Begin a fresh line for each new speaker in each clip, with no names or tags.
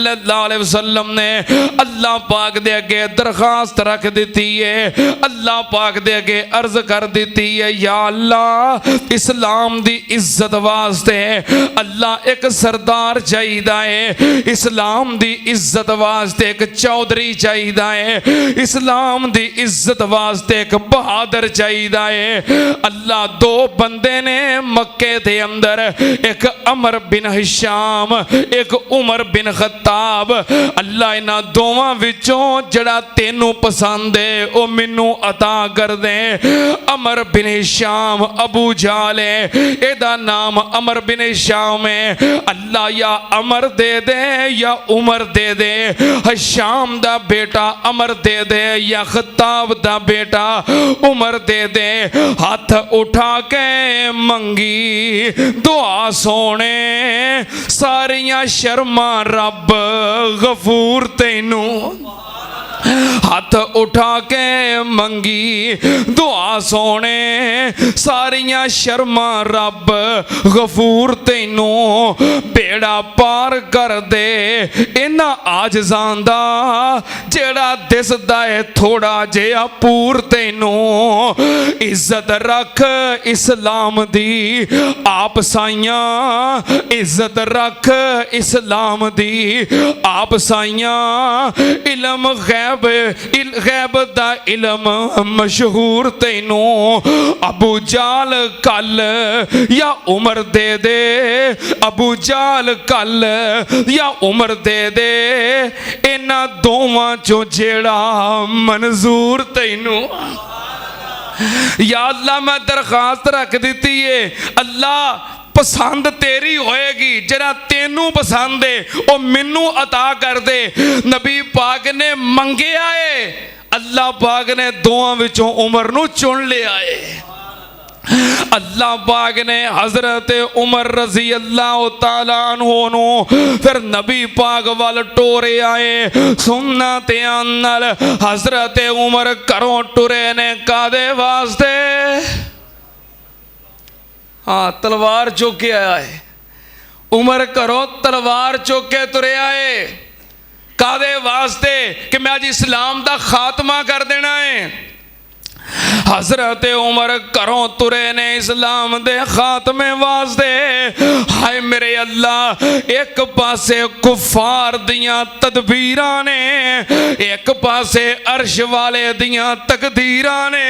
सल्लल्लाहु अलैहि वसल्लम ने अल्लाह पाक दे अगे दरखास्त रख दी है, अल्लाह पाक दे अगे अर्ज कर दी है, या अल्लाह इस्लाम दी इज्जत वास्ते अल्लाह एक सरदार चाहिदा है, इस्लाम दी इज्जत वास्ते एक चौधरी चाहिदा है, इस्लाम दी इज्जत वास्ते एक बहादुर चाहिदा है। अल्लाह दो बंदे ने मक्के दे अंदर, एक अमर बिन हिशाम, एक उमर बिन खत्ताब। अल्लाह इन्हां दोवां विचों जड़ा तेनू पसंद है ओ मैनू अता कर दे। अमर बिन हिशाम अबू जाल है, एदा नाम अमर बिन हिशाम है। अल्लाह या अमर दे दे या उमर दे दे, हिशाम दा बेटा अमर दे दे या खत्ताब दा बेटा उमर दे दे। हाथ उठा के मंगी दुआ सोने, सारियां शर्मा रब गफूर तैनू। हाथ उठा के मंगी दुआ सोने, सारियां शर्मा रब गफूर तैनू। बेड़ा पार कर दे इन्हां आजज़ां दा, जेड़ा दिसदा है थोड़ा जिहा पूर तैनू। इज्जत रख इस्लाम दी आप साइयां, इज्जत रख इस्लाम दी आप साइयां। इल्म गैब दा इल्म मशहूर तैनू। अबू जाल कल या उमर दे दे, अबू जाल कल या उमर दे दे, इन्हां दोवां चों जेड़ा मंजूर तैनू। या अल्लाह मैं दरखास्त रख दी है, अल्लाह पसंद तेरी होएगी, जरा तेनू पसंद है ओ मैनू अता कर दे। नबी पाक ने मंगया है, अल्लाह पाक ने दोवां विचों उमर नू चुन लिया है। अल्लाह पाक ने हजरत उमर रजी अल्लाह तआला अन्हु नू फिर नबी पाक वाल टोरे आए। सुनना ध्यान नाल, हजरत उमर घरों टुरे ने कादे वास्ते? हाँ, तलवार चुक के आया है। उमर घरों तलवार चुक के तुरे आए, कादे वास्ते? कि मैं अज इस्लाम दा खात्मा कर देना है। हजरत उमर घरों तुरे ने इस्लाम दे खात्मे वास्ते। हाय मेरे अल्लाह, एक पासे कुफार दियां तदबीरां ने, एक पासे अर्श वाले दियां तकदीरां ने।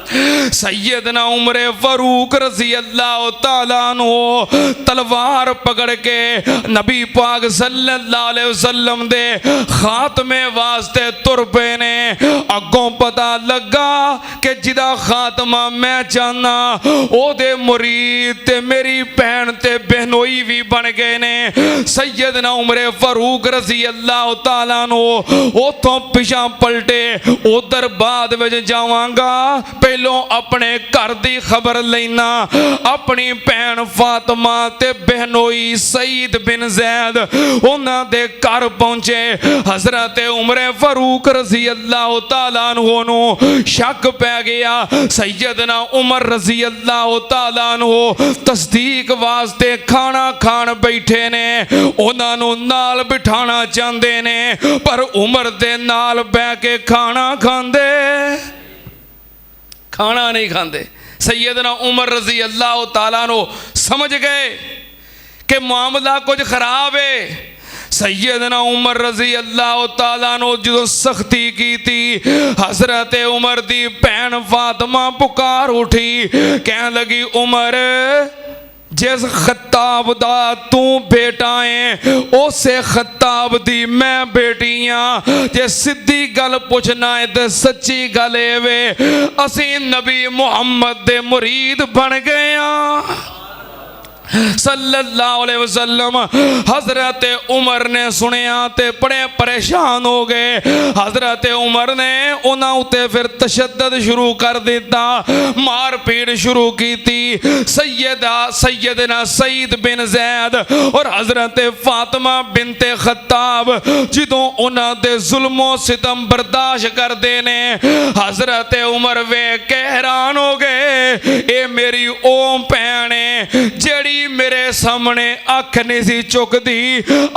सैयदना उमर फारूक रजी अल्लाह तआला अन्हु तलवार पकड़ के नबी पाक सल्लल्लाहु अलैहि वसल्लम दे खात्मे वास्ते तुर पे ने। अगों पता लगा कि जिदा खात्मा मैं चाहना ओदे मुरीद ते मेरी भैन ते बहनोई भी बन गए ने। सैयदना उमर फारूक रजी अल्लाह तआला अन्हु उथों पिछा पलटे, उधर बाद विच जावांगा, अपने घर दी खबर लेना। अपनी भैन फातिमा ते बहनोई सईद बिन जैद उन्हां दे घर पहुंचे। हजरत उमर फारूक रजी अल्लाह तआला अन्हु नू शक पै गया। सैयदना उमर रजी अल्लाह तआला अन्हु तस्दीक वास्ते खाना खान बैठे ने, उन्हां नू नाल बिठाना चाहते ने, पर उमर दे नाल बैठ के खाना खांदे, खाना नहीं खाते। सैयदना उमर रजी अल्लाह तआला नो समझ गए कि मामला कुछ खराब है। सैयदना उमर रजी अल्लाह तआला नो जो सख्ती की थी, हजरत उमर दी भैन फातिमा पुकार उठी, कहने लगी उमर जिस खत्ताब दा तू बेटा है उसे खत्ताब दी मैं बेटी हाँ। जे सीधी गल पुछना है तो सच्ची गल वे, असी नबी मुहम्मद दे मुरीद बन गए हाँ सल्लल्लाहु अलैहि वसल्लम। हजरत उमर ने सुनिया ते बड़े परेशान हो गए। हजरत उमर ने उन्हां उते फिर तशद्दद शुरू कर दिता, मार पीट शुरू की थी। सैयदना सईद बिन जैद और हजरत फातिमा बिनते खत्ताब जिदों उन्हां दे जुल्मो सितम बर्दाश्त करते ने, हजरत उमर वे हैरान हो गए, ए मेरी ओम भैन है जेड़ी मेरे सामने अख नहीं सी चुकदी,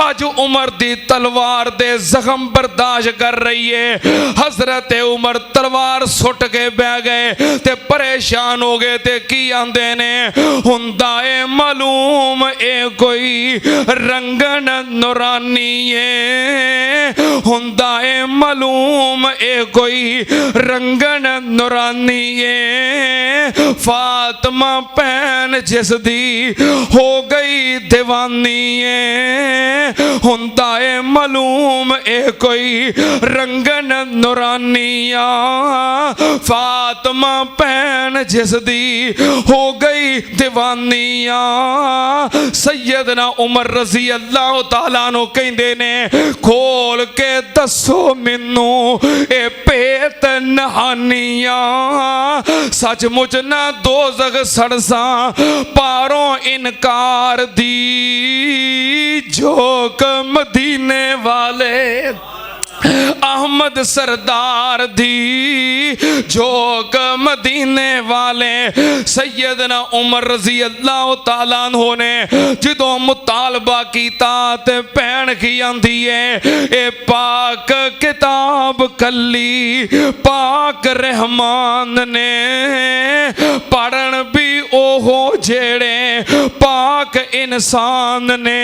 अज उमर दी तलवार दे जख्म बर्दाश्त कर रही है। हजरत उमर तलवार सुट के बह गए ते परेशान हो गए ते की आंदे ने, हुंदा ए मालूम ए कोई रंगन नूरानी है, हुंदा ए मालूम ए कोई रंगन नूरानी है। फातिमा भैन जिस दी हो गई दीवानी है, हुंदा ए मालूम ए कोई रंगन नूरानिया। फातिमा भैन जिस दी हो गई दीवानिया। सैयदना उमर रजी अल्लाह तआला नु कहंदे ने, खोल के दसो मैनू ए पेत नहानिया, सचमुच ना दोज़ख सड़सा पारों इनकार दी, झोंक मदीने वाले अहमद सरदार दी, झोंक मदीने वाले। सैयदना उमर रजी अल्लाह तआला अन्हु ने जदों मुतालबा कीता ते भैन की आंदी है, ए पाक किताब कली पाक रहमान ने, पढ़न भी ओहो जेड़े पाक इंसान ने,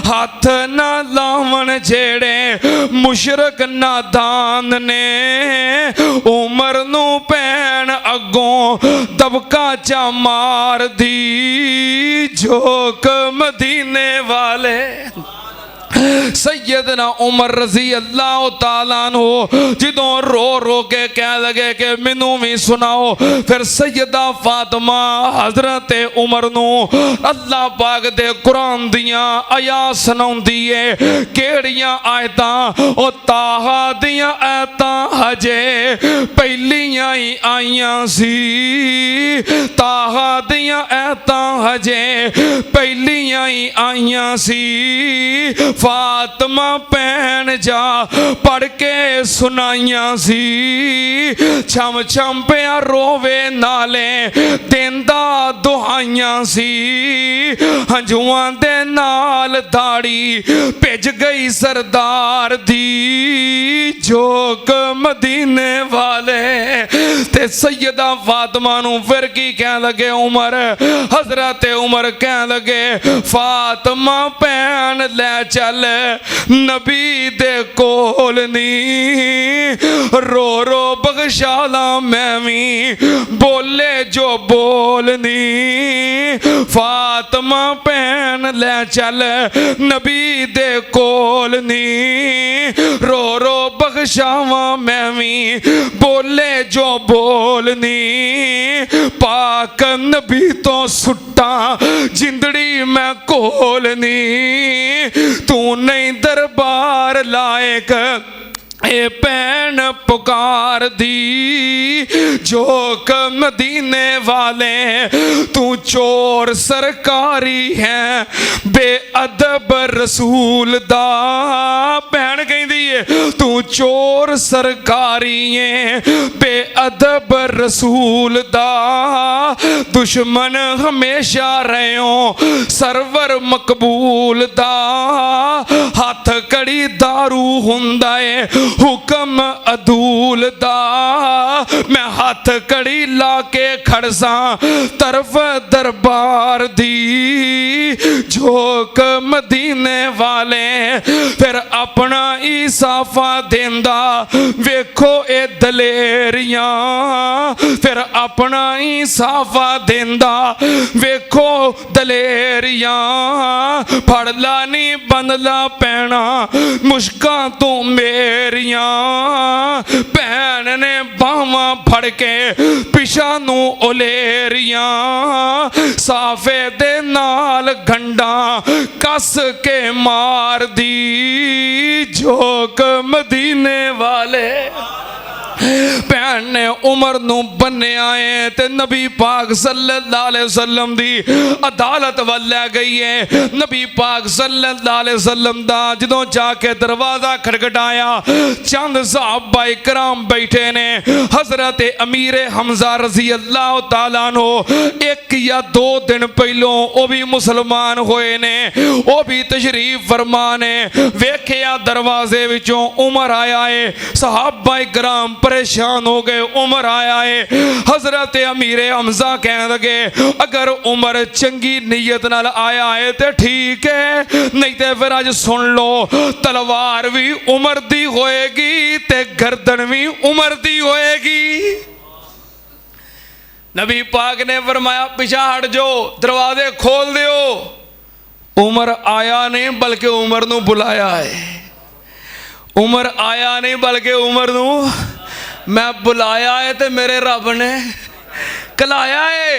हाथ ना लावन जेड़े मुशरक नादान ने। उमर नू भैन अगों दबका चा मार दी, झोंक मदीने वाले। सैयदना उमर रजी अल्लाह तआला अन्हु जदों रो रो के कह लगे कि मैनू भी सुनाओ, फिर सैयदा फातिमा हजरत उमर नू अल्लाह पाक दे कुरान दियां आयात सुनाउंदी है। केड़ियां आयतां? ओ ताहा दियां आयतां हजे पहलियां ही आईयां सी, ताहा दियां आयतां हजे पहलियां ही आईयां सी। फातिमा भैन जा पढ़ के सुनाइया सी, छम छम पिया रोवे नाले देंदा दुहाइया सी, हंजुआं दे नाल दाड़ी भिज गई सरदार दी, झोंक मदीने वाले। ते सैयदा फातिमा नू फिर की कह लगे उमर, हजरत उमर कह लगे फातिमा भैन ले चल नबी दे कोल नी, रो रो बख्शाला मैं भी बोले जो बोलनी। फातिमा भैन ले चल नबी दे कोल नी, रो रो बख्शावा मैं भी बोले जो बोलनी। पाक नबी तो सुट्टा जिंदड़ी मैं कोलनी, तू नहीं दरबार लायक ए भैन पुकार दी, झोंक मदीने वाले। तू चोर सरकारी है बेअदब रसूल दा, भैन कहंदी है तू चोर सरकारी है बेअदब रसूल दा, दुश्मन हमेशा रहो सरवर मकबूल दा। हाथ कड़ी दारू हुंदा है हुक्म अदूल दा, मैं हाथ कड़ी ला के खड़सा तरफ दरबार दी, झोंक मदीने वाले। फिर अपना ही साफा देंदा वेखो ए दलेरियां, फिर अपना ही साफा देंदा वेखो दलेरियां। फड़ ला नी बंदला पैना मुश्कां तू मेरियां, भैन ने बावां फड़ के पिछा नू उलेरियां, साफे दे नाल गंडा कस के मार दी, झोंक मदीने वाले। भैन ने उमर नूं बन्निया है ते नबी पाक सल्लल्लाहु अलैहि वसल्लम दी अदालत वल लै गई है। नबी पाक सल्लल्लाहु अलैहि वसल्लम दा जदों जाके दरवाजा खड़खड़ाया, चंद सहाबा इकराम बैठे ने। हजरत अमीर हमजा रजी अल्लाह तआला नो एक या दो दिन पहलों वो भी मुसलमान होए ने, वो भी तशरीफ फरमा ने। वेखिया दरवाजे विचों उमर आया है, सहाबा इकराम परेशान हो गए, उमर आया है। हजरत अमीर हमजा कह लगे अगर उमर चंगी नीयत नाल आया है तो ठीक है, नहीं तो फिर अज सुन लो तलवार भी उमर दी होएगी ते गर्दन भी उमर दी होएगी। नबी पाक ने फरमाया पिछा हट जो, दरवाजे खोल दियो। उमर आया नहीं बल्कि उमर नू बुलाया है। उमर आया नहीं बल्कि उमर नू मैं बुलाया है ते मेरे रब ने कलाया है।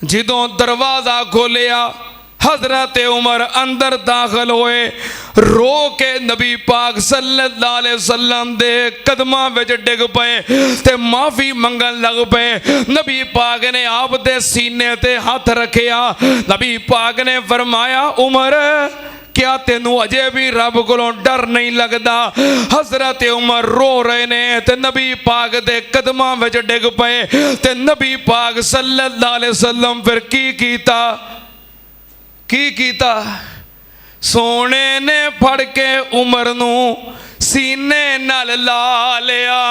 जिदों दरवाजा खोलिया हजरत उमर अंदर दाखिल होए, रो के नबी पाक सल्लल्लाहु अलैहि वसल्लम दे कदमां विच डिग पे ते माफी मंगन लग पे। नबी पाक ने आप दे सीने ते हाथ रखिया। नबी पाक ने फरमाया उमर क्या तेनू अजे भी रब कोलों डर नहीं लगता? हजरत उमर रो रहे ने ते नबी पाक दे कदमां विच डिग पे ते नबी पाक सल्लल्लाहु अलैहि वसल्लम फिर की कीता? सोने ने फड़ के उमर नू सीने नाल ला लिया।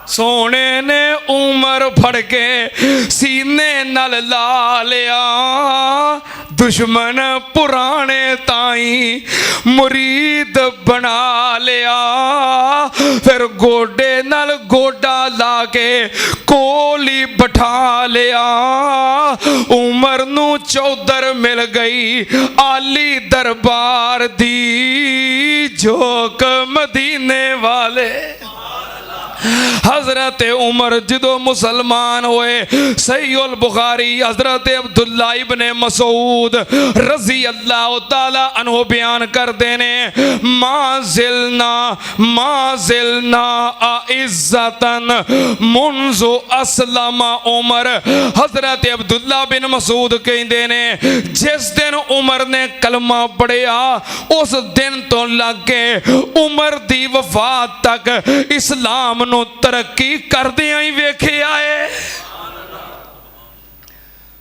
सोने ने उमर फड़ के सीने नाल ला लिया। दुश्मन पुराने ताई मुरीद बना लिया। फिर गोडे नाल गोडा ला के कोली बैठा लिया। उमर नू चौधर मिल गई आली दरबार दी, झोंक मदीने वाले। हजरत उमर जदों मुसलमान होए, सहीहुल बुखारी हजरत अब्दुल्ला इब्ने मसूद रजी अल्लाह तआला अन्हु बयान करते ने माजिलना इज्जतन मुंजो अस्लमा उमर। हजरत अब्दुल्ला बिन मसूद कहते ने जिस दिन उमर ने कलमा पढ़िया उस दिन तो लग के उमर दी वफात तक इस्लाम तरक्की करदियां ही वेखिया है।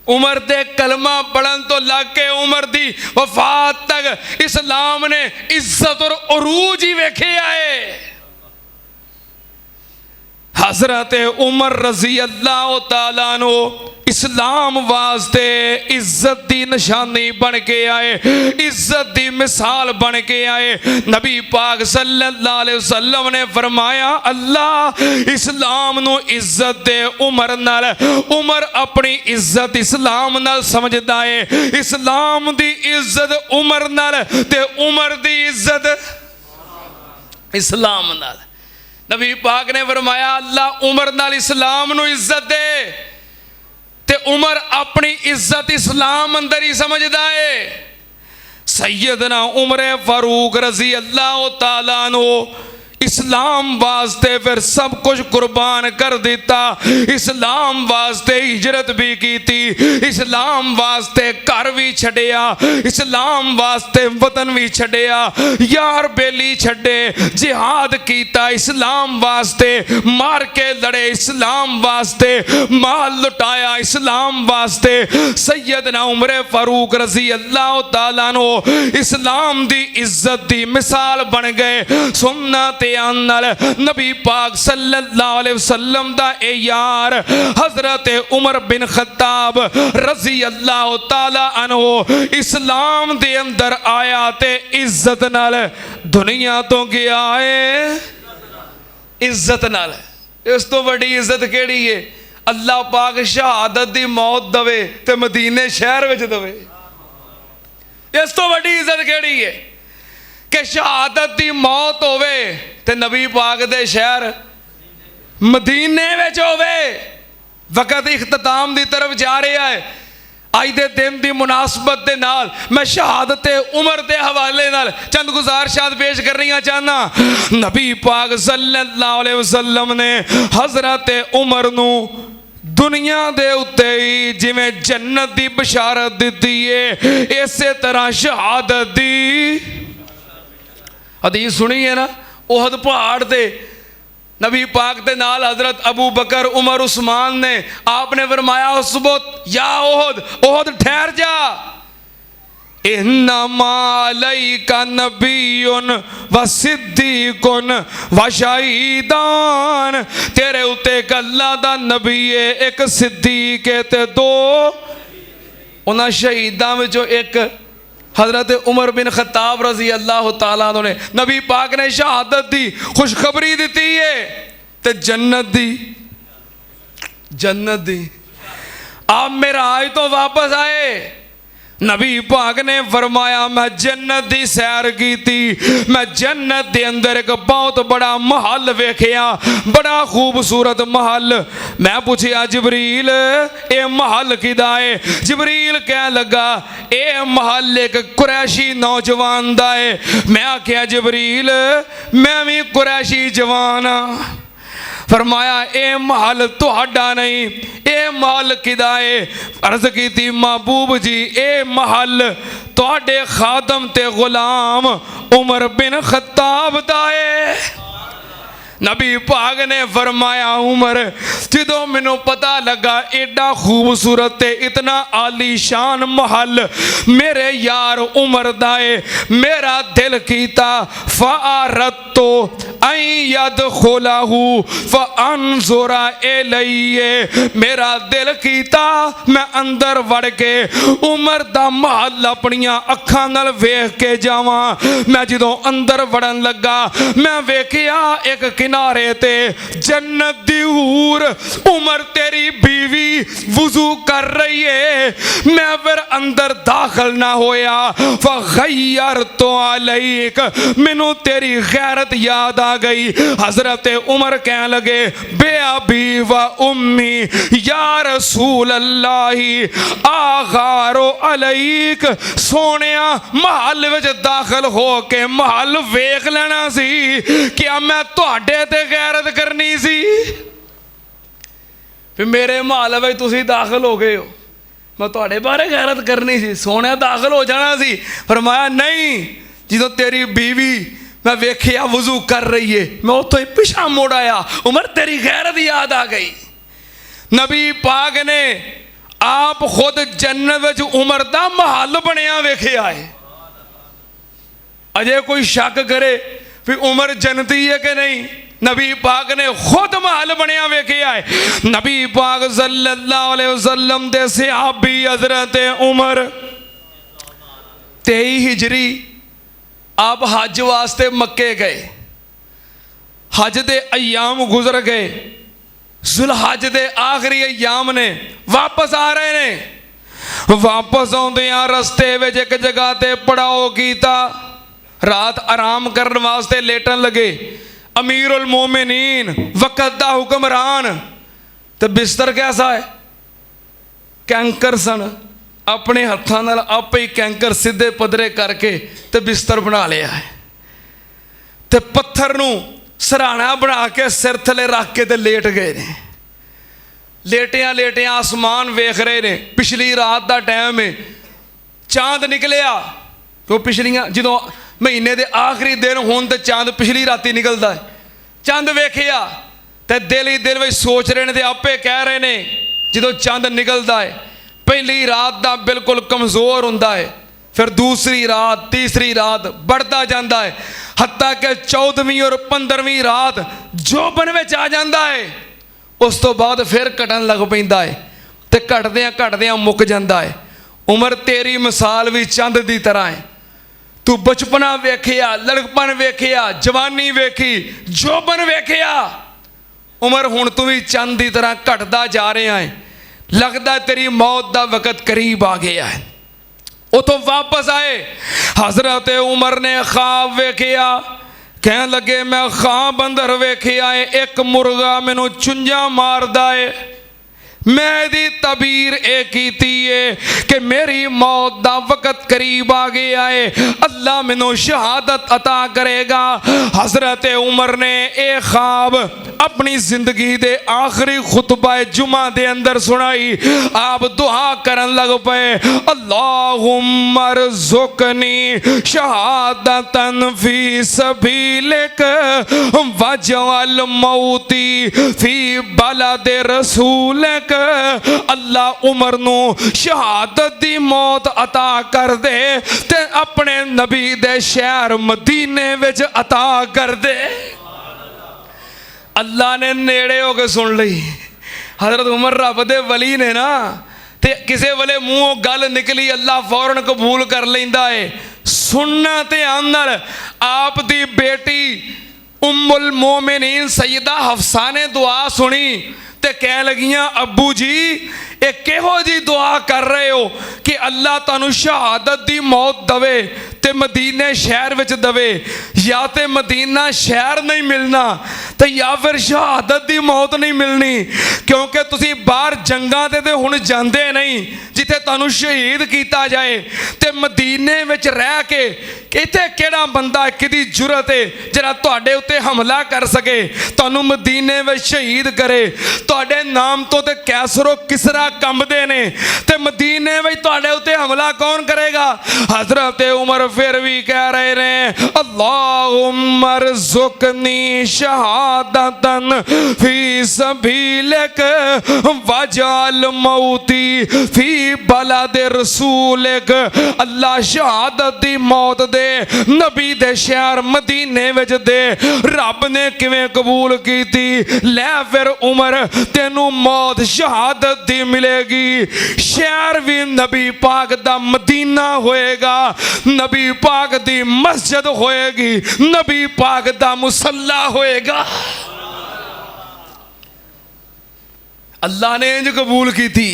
उमर दे कलमा पढ़न तो लग के उमर दी वफात तक इस्लाम ने इज्जत और उरूज ही वेखिया है। हजरत उमर रजी अल्लाह तआला नो इस्लाम वास्ते इज्जत दी निशानी बन के आए, इज्जत दी मिसाल बन के आए। नबी पाक सल्लल्लाहु अलैहि वसल्लम ने फरमाया अल्लाह इस्लाम नु इज्जत दे उमर नाल। उमर अपनी इज्जत इस्लाम नाल समझदा है, इस्लाम दी इज्जत उमर नाल ते उमर दी इज्जत इस्लाम नाल। नबी पाक ने फरमाया अल्लाह उमर नाल इस्लाम नु इज्जत दे ते उमर अपनी इज्जत इस्लाम अंदर ही समझदा है। सैयदना उमर फारूक रजी अल्लाह तआला नो इस्लाम वास्ते फिर सब कुछ कुर्बान कर दिता। इस्लाम वास्ते हिजरत भी की थी, इस्लाम वास्ते घर भी छड़िया, इस्लाम वास्ते वतन भी छड़िया, यार बेली छड़े, जिहाद कीता इस्लाम वास्ते, मार के लड़े इस्लाम वास्ते, माल लुटाया इस्लाम वास्ते। सैयदना उमर फारूक रजी अल्लाह तआला नो इस्लाम दी इज्जत दी मिसाल बन गए। सुन्नत नबी पाक सल्लल्लाहु अलैहि वसल्लम दा ए यार हजरत उमर बिन खत्ताब रजी अल्लाह तआला अन्हु इस्लाम दे अंदर आया ते इज्जत नाल दुनिया तो गया है। इज्जत नाल इस तो बड़ी इज्जत केड़ी है? अल्लाह पाक शहादत दी मौत दवे ते मदीने शहर विच दवे। इस तो बड़ी इज्जत केड़ी है कि शहादत दी मौत होवे ते नबी पाक दे शहर मदीने विच होवे। वक्त इख्तिताम दी तरफ जा रहा है। अज दे दिन की मुनासबत के नाल मैं शहादत उमर के हवाले नाल चंद गुजारिशात पेश करनियां चाहना। नबी पाक सल्लल्लाहु अलैहि वसल्लम ने हज़रत उमर नू दुनिया दे उत्ते ही जिवें जन्नत की बशारत दी है, इस तरह शहादत दी हदीस सुनी है ना। ओहद पहाड़ ते नबी पाक के नाल हजरत अबू बकर उमर उस्मान ने आपने फरमाया उसबत या ओहद, ओहद ठहर जा, इन्नमा अलैका नबियुन व सिद्दीकुन व शहीदान, तेरे उत्ते एक अल्लाह दा नबी है, एक सिद्दीक है ते दो उन्हां शहीदां विचों एक हज़रत उमर बिन खत्ताब रजी अल्लाह तआला अन्हु ने नबी पाक ने शहादत दी खुशखबरी दी है ते जन्नत दी। आप मेराज तो वापस आए, नबी पाक ने फरमाया मैं जन्नत दी सैर की थी, मैं जन्नत दे अंदर एक बहुत बड़ा महल वेखिया, बड़ा खूबसूरत महल। मैं पूछया जिबरील ये महल किदा है? जिबरील कह लगा ये महल एक कुरैशी नौजवान दा है। मैं आख्या जिबरील मैं भी कुरैशी जवान हाँ। फरमाया ए महल तुहाडा नहीं, ए महल किदा है? अर्ज की थी महबूब जी ए महल तुहाडे खादम ते गुलाम उमर बिन खत्ताब दा है। नबी पाक ने फरमाया उमर जो मैनू पता लगा एडा खूबसूरत ते इतना आलीशान महल मेरे यार उमर दा है, मेरा दिल कीता फ़अरदतु अन यदखुलहु फ़अनज़ुरा इलैहि, मेरा दिल कीता मैं अंदर वड़ के उमर दा महल अपनियां अखां नाल वेख के जावां। मैं जदों अंदर वड़न लगा मैं वेखिया एक किनारे ते जन्नत दी हूर उमर तेरी बीवी वुजू कर रही है। मैं फिर अंदर दाखिल ना होया, फ़ग़य्यरतु अलैक, मैनू तेरी गैरत याद आ गई। हजरत उमर कह लगे बे अबी व उम्मी या रसूल अल्लाही आगारो अलैक, सोनिया महल विच दाखिल हो के महल वेख लेना सी, क्या मैं तुहाडे ते गैरत करनी सी? फिर मेरे महल विच तुसीं दाखिल हो गए हो, मैं तुहाडे बारे गैरत करनी सी, सोनिया दाखिल हो जाना सी। फरमाया नहीं, जो तेरी बीवी मैं वेखिया वजू कर रही है मैं उतो ही पिछा मुड़ आया, उमर तेरी गैरत याद आ गई। नबी पाक ने आप खुद जन्नत विच उमर दा महल बनया वेखिया है। अजे कोई शक करे भी उमर जन्नती है कि नहीं, नबी पाक ने खुद महल बनया वेखिया है। नबी पाक सल्लल्लाहु अलैहि वसल्लम दे सहाबी हजरत उमर 23 हिजरी आप हज वास्ते मक्के गए, हज दे अयाम गुजर गए, जुलहज दे आखिरी अयाम ने वापस आ रहे ने। वापस आउंदियां रस्ते विच एक जगह ते पड़ाओ कीता, रात आराम करने वास्ते लेटन लगे। अमीरुल मोमिनीन वक़्त दा हुक्मरान, तो बिस्तर कैसा है? कैंकर सन, अपने हत्थां नाल आपे ही कैंकर सीधे पदरे करके ते बिस्तर बना लिया है, ते पत्थर नूं सराहना बना के सिर थले रख के ते लेट गए ने। लेटिया लेटिया आसमान वेख रहे ने। पिछली रात का टाइम है, चांद निकलिया, तो पिछलियां जो महीने के आखिरी दिन होने तो चांद पिछली राती निकलता है। चंद वेखिया तो दिल ही दिल में सोच रहे हैं, आपे कह रहे ने जो चंद निकलता है पहली रात का बिल्कुल कमज़ोर होंदा है, फिर दूसरी रात तीसरी रात बढ़ता जाता है, हत्ता कि 14वीं और 15वीं रात जोबन में आ जाता है। उस तो बाद फिर घटन लग पैंदा है, तो घटद्या घटद्या मुक जाता है। उमर तेरी मिसाल भी चंद की तरह है। तू बचपना वेखिया, लड़कपन वेखिया, जवानी वेखी, जोबन वेखिया, उमर हुण तू भी चंद की तरह घटदा जा रहा है। लगता तेरी मौत का वक़्त करीब आ गया है। उतो वापस आए, हजरत उमर ने ख्वाब वेखिया, कह लगे मैं ख्वाब अंदर वेखिया है एक मुर्गा मैनू चुंझा मारदा है, मैं दी तबीर ए कीती है कि मेरी मौत दा वक्त करीब आ गया है, अल्लाह मैनू शहादत अता करेगा। हजरत उमर ने ए ख्वाब अपनी जिंदगी दे आखिरी खुतबा जुमा दे अंदर सुनाई। आप दुआ करन लग पे, अल्लाहुम्मा रज़ुकनी शहादतन फी सबीलिक वजअल मौती फी बलद रसूलिक। अल्लाह उमर नू शहादत दी मौत अता कर दे ते अपने नबी दे शहर मदीने विच अता कर दे। अल्लाह ने नेड़े हो के सुन ली। हजरत उमर रब दे वली ने ना, ते किसे वेले मूहों गल निकली अल्लाह फौरन कबूल कर लैंदा है। सुनना ते आनल आप दी बेटी उम्मुल मोमिनीन सैयदा हफ्सा ने दुआ सुनी ते कह लगियां, अब्बू जी ये किहो जी दुआ कर रहे हो कि अल्लाह तुहानू शहादत दी मौत दवे ते मदीने शहर विच दवे, या ते मदीना शहर नहीं मिलना ते या फिर शहादत दी मौत नहीं मिलनी, क्योंकि तुसी बाहर जंगां ते हुण जांदे नहीं जिथे तुहानू शहीद किया जाए, ते मदीने विच रह के इत्थे किहड़ा बंदा किहदी जुरत है जिहड़ा तुहाडे उत्ते हमला कर सके, तुहानू मदीने विच शहीद करे। तुहाडे नाम तो ते कैसरो किसरा कंबदे ने ते मदीने विच तुहाडे उत्ते हमला कौन करेगा। हजरत उमर फिर भी कह रहे ने, अल्लाहुम्मा रज़ुकनी शहादतन फी सबीलिक वजअल मौती फी बलद रसूलिक। अल्लाह शहादत दी मौत दे नबी दे शहर मदीने विच दे। रब ने किवें कबूल कीती, लै फिर उमर तेनू मौत शहादत दी मिलेगी। शहर भी नबी पाक दा मदीना होएगा, नबी पाक दी मस्जिद होएगी, नबी पाक दा मुसल्ला होएगा। अल्लाह ने इंज कबूल की थी।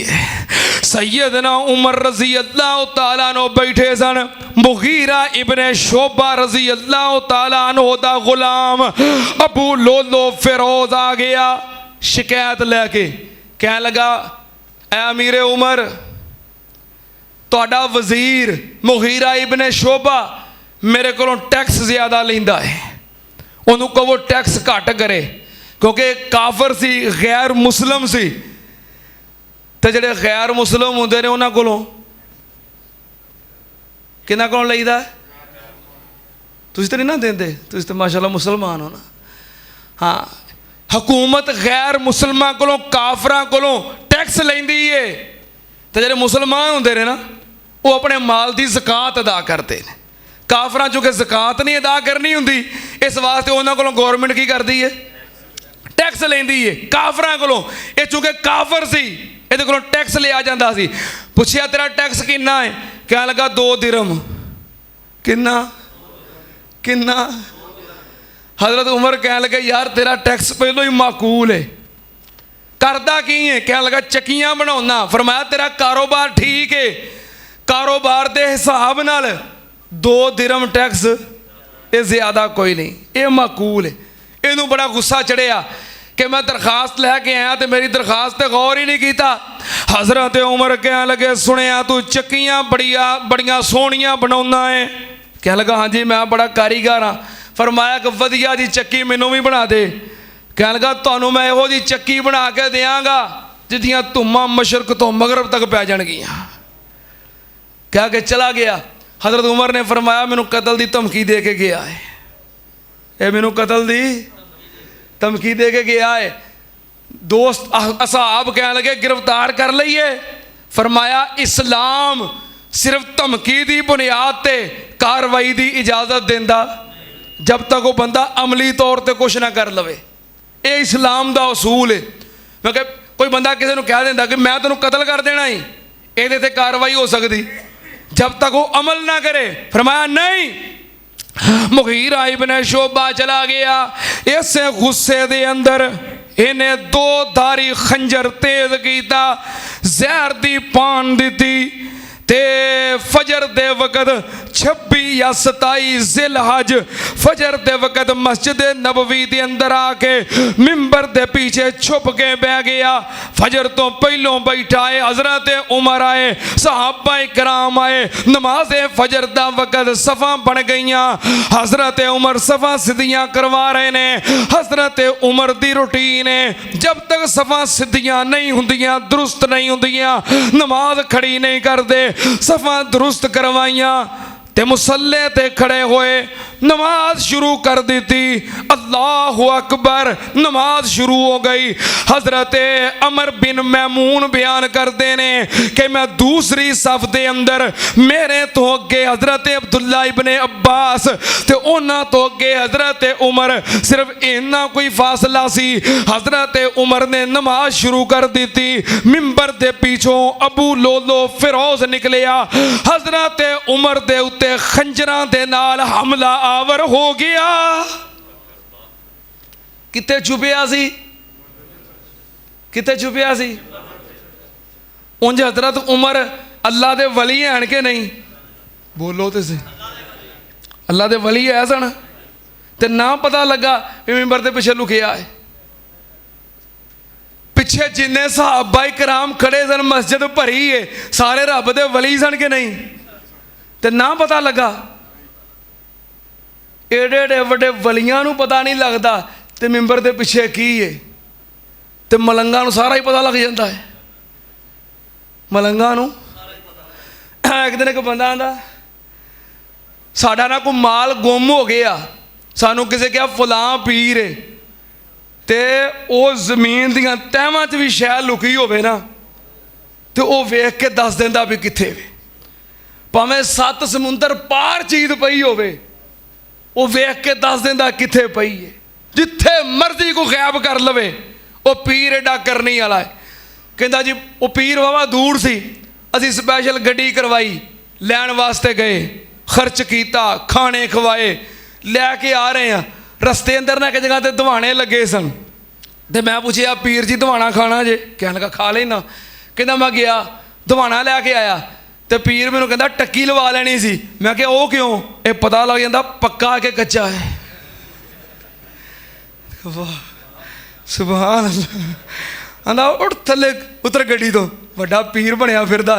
सैयदना उमर रजी अल्लाह तआला अन्हु बैठे सन। मुगीरा इब्ने शोबा रजी अल्लाह तआला अन्हु दा गुलाम अबू लोलो फिरोज आ गया शिकायत लैके, कह लगा, ऐ अमीर उमर, तुहाडा वजीर मुगीरा इब्ने शोबा मेरे को टैक्स ज्यादा लेंदा है, उन्होंने कहो टैक्स घट करे, क्योंकि काफर सी, गैर मुस्लिम सी, तो जेडे गैर मुस्लिम होंदे ने उन्हां कोलों किन्हां कोलों लईदा? तुसीं तो नहीं ना देंदे, तुसीं तो माशाअल्लाह मुसलमान हो ना। हाँ, हुकूमत गैर मुसलमान कोलों, काफरां कोलों टैक्स लैंदी है, तो जेडे मुसलमान होंदे ने ना वो अपने माल की ज़कात अदा करते हैं। काफरां चूँकि ज़कात नहीं अदा करनी हुंदी, इस वास्ते उन्हां कोलों गौरमेंट की करती है? टैक्स लेंदी है काफरां कोलों। ये चूँकि काफर सी, इहदे कोलों टैक्स लिया जाता सी। पुछया तेरा टैक्स किन्ना है? कह लगा 2 दिरहम। किन्ना किन्ना? हजरत उमर कह लगे, यार तेरा टैक्स पहलों ही माकूल है, करदा की है? कह लगा चक्कियां बनाउना। फरमाया तेरा कारोबार ठीक है, कारोबार के हिसाब नाल 2 दिरहम टैक्स ये ज्यादा कोई नहीं, ये माकूल है। इनू बड़ा गुस्सा चढ़िया कि मैं दरखास्त लैके आया तो मेरी दरखास्त पर गौर ही नहीं किया। हजरत उमर कह लगे, सुनिया तू चक्कियां बड़ियां सोहनियां बनाउना है? कह लगा हाँ जी मैं बड़ा कारीगर हाँ। फरमाया कि वधिया जी चक्की मैनू भी बना दे। कह लगा तुहानू मैं इहो जी चक्की बना के देंगा जिहदियां धुम्मां मशरक तो मगरब तक पै जाणगियां। कह के चला गया। हजरत उमर ने फरमाया मैनू कतल की धमकी दे के गया है, ये मैनू कतल की धमकी दे के गया है। दोस्त असहाब कह लगे गिरफ्तार कर लईए। फरमाया इस्लाम सिर्फ धमकी की बुनियाद ते कार्रवाई की इजाजत देंदा जब तक वो बंदा अमली तौर पर कुछ ना कर लवे। ये इस्लाम का उसूल है। मैं कह कोई बंदा किसी को कह देंदा कि मैं तेनों कतल कर देना ही, ये ते कार्रवाई हो सकती जब तक वो अमल ना करे। फरमाया नहीं। मुगीरा इब्ने शोबा चला गया। इस गुस्से दे अंदर इन्हें 2 धारी खंजर तेज किया, जहर दी पान दी ते फजर दे वक्त 26 या 27 ज़िलहज फजर दे वक़्त मस्जिद नबवी दे अंदर आके मिंबर दे पीछे छुप के बह गया। फजर तो पहलों बैठा है, हज़रत उमर आए, सहाबा कराम आए, नमाज फजर दा वक़्त सफ़ा बन गईयां। हज़रत उमर सफ़ा सिद्धियां करवा रहे ने। हज़रत उमर दी रूटीन है, जब तक सफ़ा सिद्धियां नहीं हुंदियां, दुरुस्त नहीं हुंदियां, नमाज खड़ी नहीं करते। सफ़ा दुरुस्त करवाइयां ते मुसल्ले ते खड़े होए, नमाज शुरू कर दी थी। अल्लाहु अकबर, नमाज शुरू हो गई। हज़रत अमर बिन मैमून बयान करते ने कि मैं दूसरी सफ दे अंदर, मेरे तो अगे हज़रत अब्दुल्ला इब्ने अब्बास ते उन्हां तो अगे हज़रत उमर, सिर्फ इन्ना कोई फासला सी। हज़रत उमर ने नमाज शुरू कर दी थी। मिंबर दे पीछों अबू लोलो फिरोज निकलिया। हज़रत उमर दे उत्ते खंजरां दे नाल हमला आवर हो गया। किते छुपिया सी, किते छुपिया सी? उंज हज़रत उमर अल्लाह दे वली हैं कि नहीं? बोलो तो सही, अल्लाह दे वली है सन ते ना पता लगा भी मिंबर दे पिछे लुकिया है। पिछे जिन्ने सहाबा कराम खड़े सन, मस्जिद भरी है, सारे रब दे वली सन कि नहीं? ते ना पता लगा। एडे एडे वड्डे वलियां नूं पता नहीं लगता ते मिंबर दे पिछे की है, ते मलंगा नूं सारा ही पता लग जाता है। मलंगा नूं एक दिन एक बंदा आंदा, साडा ना कोई माल गुम हो गया, सानू किसी क्या फलां पीर है ते वो जमीन दियां तहवां च भी शै लुकी होवे ना, ते वो वेख के दस दिंदा भी कित्थे वे। भावें 7 समुंदर पार चीज पई होवे, वो वेख के दस दिंदा कित्थे पई है। जिथे मर्जी को गैब कर लवे, वो पीर एडा करनी वाला है। कहता जी वो पीर वावा दूर सी, असी स्पैशल गड्डी करवाई, लैन वास्ते गए, खर्च किया, खाने खवाए, लैके आ रहे हैं। रस्ते अंदर ना कि जगह ते दवाने लगे सन, ते मैं पूछया पीर जी दवाना खाना जे? कहने लगा खा लेना। कहता मैं गया दवाना लैके आया, तो पीर मैनू कहता टक्की लवा लेनी सी। मैं क्या वो क्यों? ये पता लग जाता पक्का के कच्चा है। वाह सुभान अल्लाह। आंदा उठ थले उतर गड्डी तो, वड्डा पीर बनया फिरदा।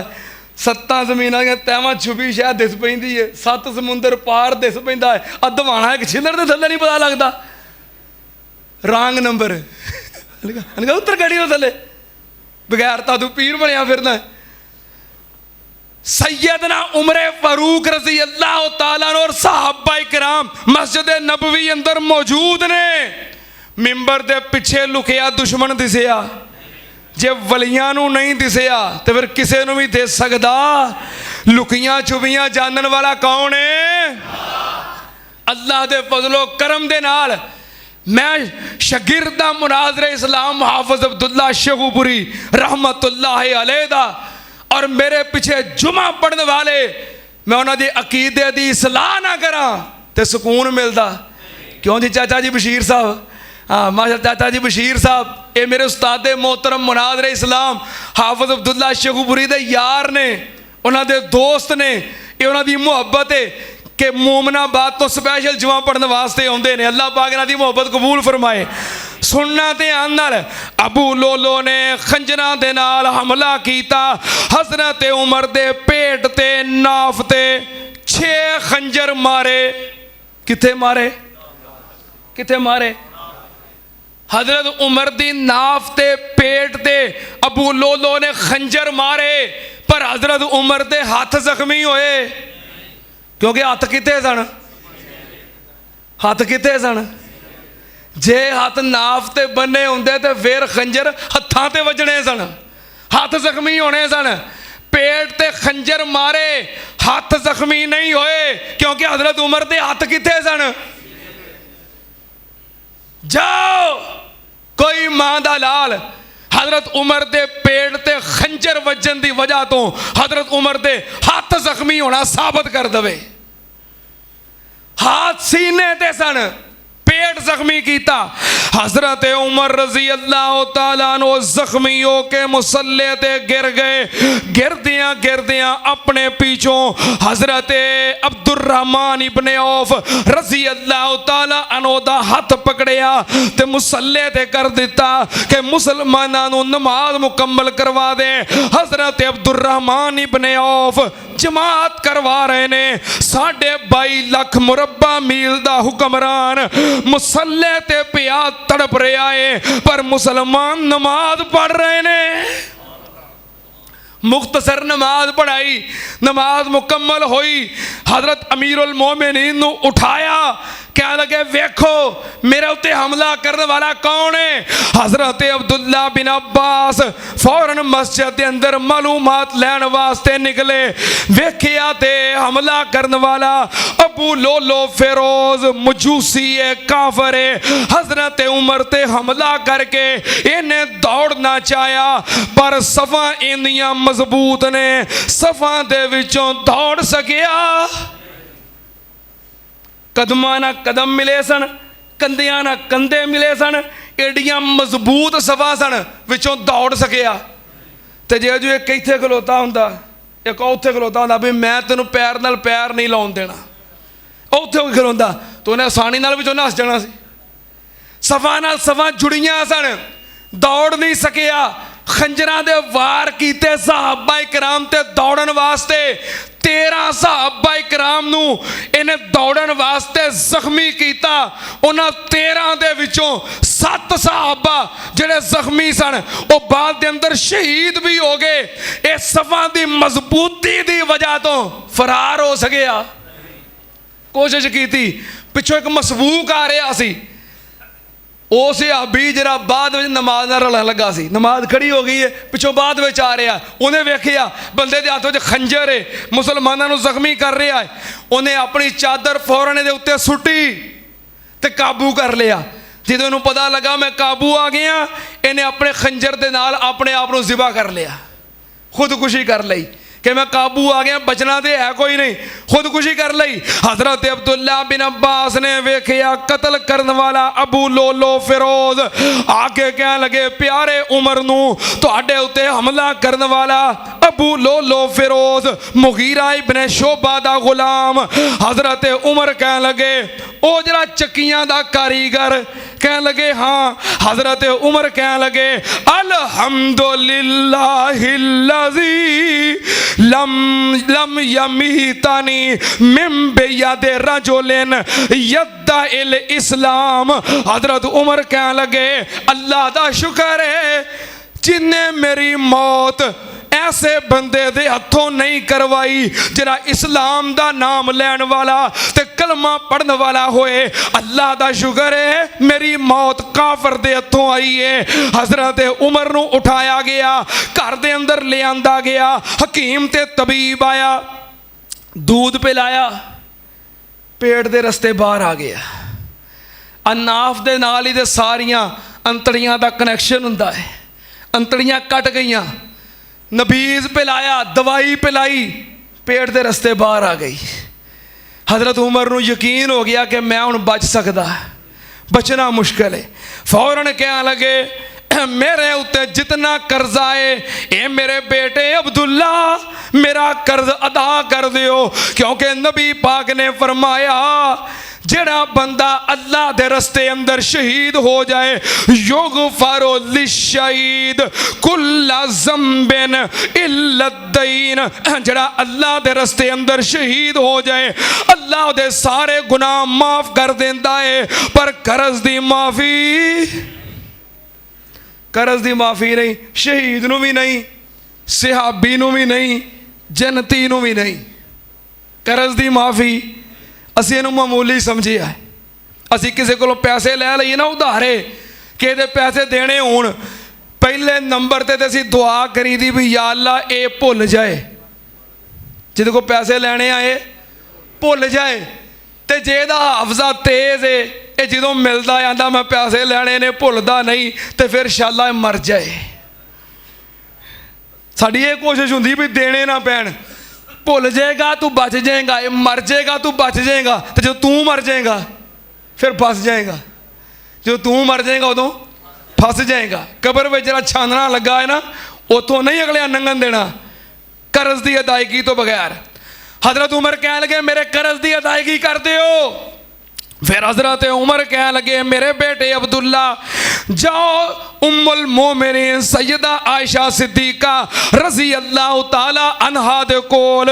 7 जमीनां दियां तहवां छुपी शायद दिस पैंदी है, 7 समुंदर पार दिस पैंदा है। आ दवाना एक छिलड़ दे थल्ले नहीं पता लगता। रॉन्ग नंबर उतर गड्डी तो थले, बगैर ता तू पीर बनया फिरदा। सैयदना उमरे फारूक रज़ी अल्लाह तआला और सहाबा कराम मस्जिद नबवी अंदर मौजूद ने। मिंबर दे पिछे लुकिया दुश्मन दिसिया, जे वलियां नूं नहीं दिसिया तो फिर किसे नूं भी दिस सकदा। लुकियां छुपियां जानन वाला कौन है? अल्लाह दे फजलो करम दे नाल मैं शगिरदा मुनाज़रे इस्लाम हाफिज़ अब्दुल्ला शेखुपुरी रहमतुल्लाह अलैह दा, और मेरे पीछे जुमा पढ़ने वाले, मैं उन्होंने अकीदे की सलाह ना करा तो सुकून मिलता। क्यों जी चाचा जी बशीर साहब, हाँ माशा चाचा जी बशीर साहब, ये मेरे उस्ताद मोहतरम मुनाज़रे इस्लाम हाफिज़ अब्दुल्ला शेखुपुरी दे यार ने, उन्होंने दोस्त ने। ये उन्होंने मुहब्बत है कि मोमनाबाद तो स्पैशल जुमा पढ़ने वास्ते आते हैं। अल्लाह पाक इन्हां दी मुहब्बत कबूल फरमाए। सुनना ध्यान नाल, अबू लोलो ने खंजरां दे नाल हमला किया। हज़रत उमर दे पेट ते नाफ ते 6 खंजर मारे। किथे मारे? किथे मारे? हज़रत उमर दी नाफ ते पेट ते अबू लोलो ने खंजर मारे, पर हज़रत उमर दे हाथ जख्मी होए। क्योंकि हाथ किथे सन? हाथ किथे सन? जे हाथ नाफ ते बने होंदे तो फिर खंजर हत्थां ते वजने सन, हाथ जख्मी होने सन। पेट ते खंजर मारे, हाथ जख्मी नहीं होए, क्योंकि हज़रत उमर दे हाथ किथे सन? जाओ कोई मां दा लाल हज़रत उमर दे पेट ते खंजर वजन की वजह तो हज़रत उमर दे हाथ जख्मी होना साबित कर दे। हाथ सीने ते सन, पेट जख्मी किया। हजरत उमर रजी अल्लाह तआला अन्हु जख्मी होके मुसल्ले ते गिर गए। गिरदियां गिरदियां अपने पीछों हजरत अब्दुर्रहमान इब्ने औफ रजी अल्लाह तआला अन्हु दा हथ पकड़िया ते मुसल्ले ते कर दिता कि मुसलमानां नूं नमाज मुकम्मल करवा दे। हजरत अब्दुर्रहमान इब्ने औफ जमात करवा रहे ने। 22.5 लाख मुरब्बा मील दा हुक्मरान मुसल्ले ते पिया तड़प रहा है, पर मुसलमान नमाज पढ़ रहे ने। मुख्तसर नमाज पढ़ाई, नमाज मुकम्मल हुई। हजरत अमीरुल मोमिनीन नूं उठाया, कह लगे वेखो मेरे उत्ते हमला करने वाला कौन है। हजरत अब्दुल्ला बिन अब्बास फौरन मस्जिद के अंदर मालूमात लैन वास्ते निकले। वेखिया ते हमला करने वाला अबू लोलो फिरोज मजूसी है, काफर है। हजरत उमर ते हमला करके इन्हें दौड़ना चाहा, पर सफा इंदियां मजबूत ने, सफा दे विचों दौड़ सकिया। कदमां ना कदम मिले सन, कंधियां ना कंधे मिले सन, एडियां मजबूत सफा सन, विचों दौड़ सकिया। ते जे जो एक इत्थे खलोता हुंदा, एक उत्थे खलोता हुंदा भी मैं तेनों पैर नाल पैर नहीं लाउण देना, उत्थे खलोंदा तो उन्हें आसानी नाल विचों नस जाना सी। सफा नाल सफा जुड़ियां सन, दौड़ नहीं सकिया। खंजरां दे वार कीते सहाबा इकराम ते दौड़न वास्ते। 13 सहाबा इकराम नूं इन्हें दौड़न वास्ते जख्मी किया। उन्हां 13 दे विचों 7 सहाबा जिहड़े जख्मी सन वो बाद दे अंदर शहीद भी हो गए। इस सफा दी मजबूती दी वजह तो फरार हो सकिया। कोशिश की थी, पिछों एक मसबूक आ रहा सी, उस अभी जरा बाद में नमाज नाल रलण लगा सी, नमाज खड़ी हो गई है, पिछों बाद में आ रहा, उन्हें वेखिया बंदे के हाथों च खंजर है, मुसलमानों को जख्मी कर रहा है। उन्हें अपनी चादर फौरन दे उत्ते सुट्टी ते काबू कर लिया। जो इन्हूं पता लगा मैं काबू आ गया, इन्हें अपने खंजर के नाल अपने आप को ज़िबा कर लिया, खुदकुशी कर ली कि मैं काबू आ गया, बचना तो है कोई नहीं, खुदकुशी कर ली। हजरत अब्दुल्ला बिन अब्बास ने वेखिया कतल करने वाला अबू लोलो फिरोज आके कह लगे प्यारे उमर नूं तुहाडे उत्ते हमला करने वाला अबू लोलो फिरोज मुगीरा इब्ने शोबा दा गुलाम। हजरत उमर कह लगे ओ जरा चक्कियां दा कारीगर, कह लगे हाँ। हजरत उमर कह लगे अल्हम्दुलिल्लाहिल्लज़ी लम यमीतानी मिम बेयादे रजुलिन यद्दा इल इस्लाम। हजरत उमर कह लगे अल्लाह दा शुक्र है जिन्हें मेरी मौत ऐसे बंदे दे हथों नहीं करवाई जिहड़ा इस्लाम दा नाम लैन वाला ते कलमा पढ़ने वाला होए। अल्लाह दा शुक्र है मेरी मौत काफर दे हथों आई है। हजरत उमर नूं उठाया गया, घर दे अंदर ले आंदा गया। हकीम ते तबीब आया, दूध पिलाया, पेट दे रस्ते बाहर आ गया। अनाफ दे नाल ही दे सारियां अंतड़ियां दा कनैक्शन हुंदा है, अंतड़ियां कट गईयां। नबीज पिलाया, दवाई पिलाई, पेट दे रस्ते बाहर आ गई। हजरत उमर नूं यकीन हो गया कि मैं हुण बच सकदा, बचना मुश्किल है। फौरन कह लगे मेरे उत्ते जितना कर्जा है ये मेरे बेटे अब्दुल्ला मेरा कर्ज अदा कर दियो, क्योंकि नबी पाक ने फरमाया जेड़ा बंदा अल्लाह दे रस्ते अंदर शहीद हो जाए युगफरो लिशहीद कुल्ला ज़म्बिन इल्ला दीन। जेड़ा अल्लाह दे रस्ते अंदर शहीद हो जाए अल्लाह दे सारे गुनाह माफ कर देंदा है, पर कर्ज दी माफी, कर्ज दी माफी नहीं, शहीद नूं भी नहीं, सहाबी नूं भी नहीं, जन्नती नूं भी नहीं। कर्ज दी माफी असीं इहनूं मामूली समझिया है। असीं किसी कोलों पैसे लै लईए ना उधारे, किसी दे पैसे देने होण, पहले नंबर ते असीं दुआ करी दी भी या अल्लाह ये भुल जाए, जिहदे कोल पैसे लैणे आए भुल जाए। ते जेदा हाफजा तेज है ये जो मिलता आंदा मैं पैसे लैणे ने भुलदा नहीं, तो फिर शाला मर जाए। साड़ी ये कोशिश हुंदी भी देने ना पैण, भुल जाएगा तू बच जाएगा, ये मर जाएगा तू बच जाएगा, तो जो तू मर जाएगा फिर बच जाएगा।
जो तू मर जाएगा उदों फस जाएगा। कबर में जरा छानना लगा है ना, उतों नहीं अगले लंघन देना कर्ज की अदायगी तो बगैर। हजरत उमर कह लगे मेरे कर्ज की अदायगी कर दियो। फिर हजरत उमर कह लगे मेरे बेटे अब्दुल्ला जाओ उम्मुल मोमिनीन सैयदा आयशा सिद्दीका रजी अल्लाह ताला अन्हा दे कोल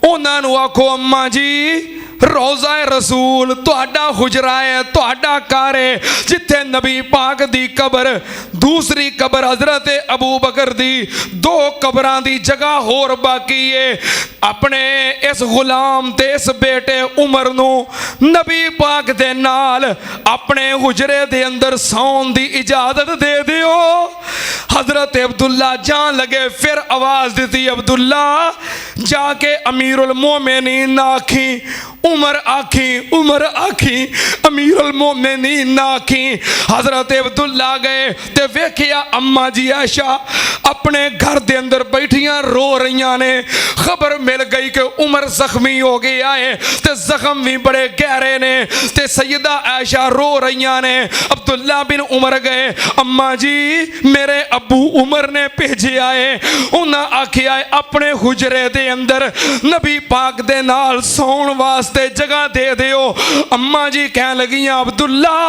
उन्होंने आखो अम्मा जी रोज़ा रसूल तुहाडा हुजरा है, तुहाडा घर है जिथे नबी पाक दी कबर, दूसरी कबर हजरत अबू बकर दी, दो कबरां दी जगह होर बाकी है। अपने इस गुलाम ते इस बेटे उमर नू नबी पाक दे नाल अपने हुजरे दे अंदर सौन दी इजाजत दे दियो। हजरत अब्दुल्ला जान लगे, फिर आवाज दी अब्दुल्ला जाके अमीरुल मोमिनीन ना आखी, उमर आखी, उमर आखी, अमीरुल मोमिनीन ना आखी। हजरत अब्दुल्ला गए ते वेखिया अम्मा जी आयशा अपने घर दे अंदर बैठियां रो रही ने। खबर मिल गई कि उमर जख्मी हो गया है ते जख्म भी बड़े गहरे ने ते सैयदा आयशा रो रही ने। अब्दुल्ला बिन उमर गए, अम्मा जी मेरे अबू उमर ने भेजा है, उन्हें आखिया है अपने हुजरे दे अंदर नबी पाक दे नाल सौन वास्ते जगह दे दियो। अम्मा जी कह लगी अब्दुल्ला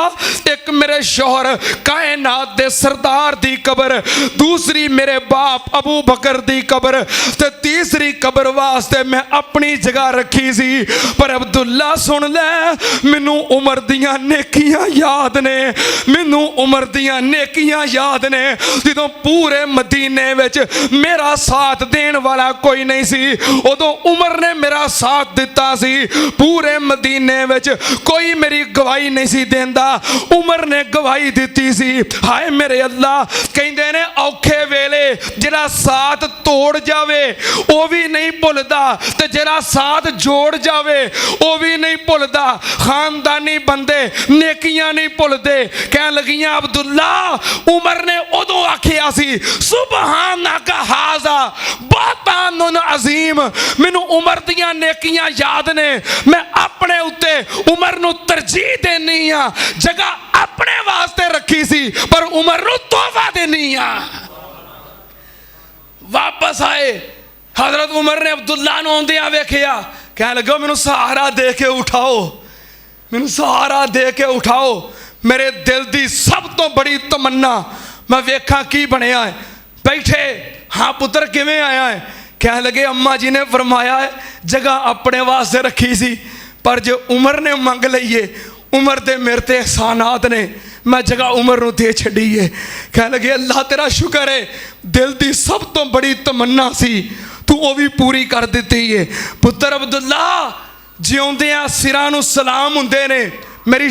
एक मेरे शौहर कायनात दे सरदार दी कबर, दूसरी मेरे बाप अबू बकर दी कबर ते तीसरी कबर वास्ते मैं अपनी जगह रखी सी। पर अब्दुल्ला सुन ले मैनू उमर दियां नेकियां याद ने, मैनू उमर दियां नेकियां याद ने जदों पूरे मदीने विच मेरा साथ देने वाला कोई नहीं सी, उदों उमर ने मेरा साथ दिता सी। पूरे मदीने विच कोई मेरी गवाही नहीं सी देंदा, उमर ने गवाही दी सी। हाय मेरे अल्लाह, कहंदे ने औखे वेले जिहड़ा साथ तोड़ जावे वो भी नहीं भुलदा ते जिहड़ा साथ जोड़ जावे वो भी नहीं भुलदा। खानदानी बंदे नेकियां नहीं भुलदे। कह लगियां अब्दुल्ला उमर ने उदों आखिया सी सुबहानक हाजा बातानुन अजीम, मैनू उमर दियां नेकियां याद ने, मैं अपने उत्ते उमर नू तरजीह देनी आ, जगह अपने वास्ते रखी सी पर उमर नू तोहफा देनी आ। वापस आए हजरत उमर ने अब्दुल्ला नू आउंदियां वेखिया, कह लगे मैनू सहारा दे के उठाओ, मैनू सहारा दे के उठाओ, मेरे दिल दी सब तो बड़ी तमन्ना मैं वेखा की बनया है। बैठे हाँ पुत्र किवें आया है? कह लगे अम्मा जी ने फरमाया है जगह अपने वास्ते रखी सी पर जो उमर ने मंग लईए, उमर दे मेरे ते एहसानात ने, मैं जगह उमर नू दे छड़ी है। कह लगे अल्लाह तेरा शुक्र है, दिल दी सब तो बड़ी तमन्ना सी तू वो भी पूरी कर दी है। पुत्र अब्दुल्ला जिउंदियां सिरां नू सलाम हुंदे ने,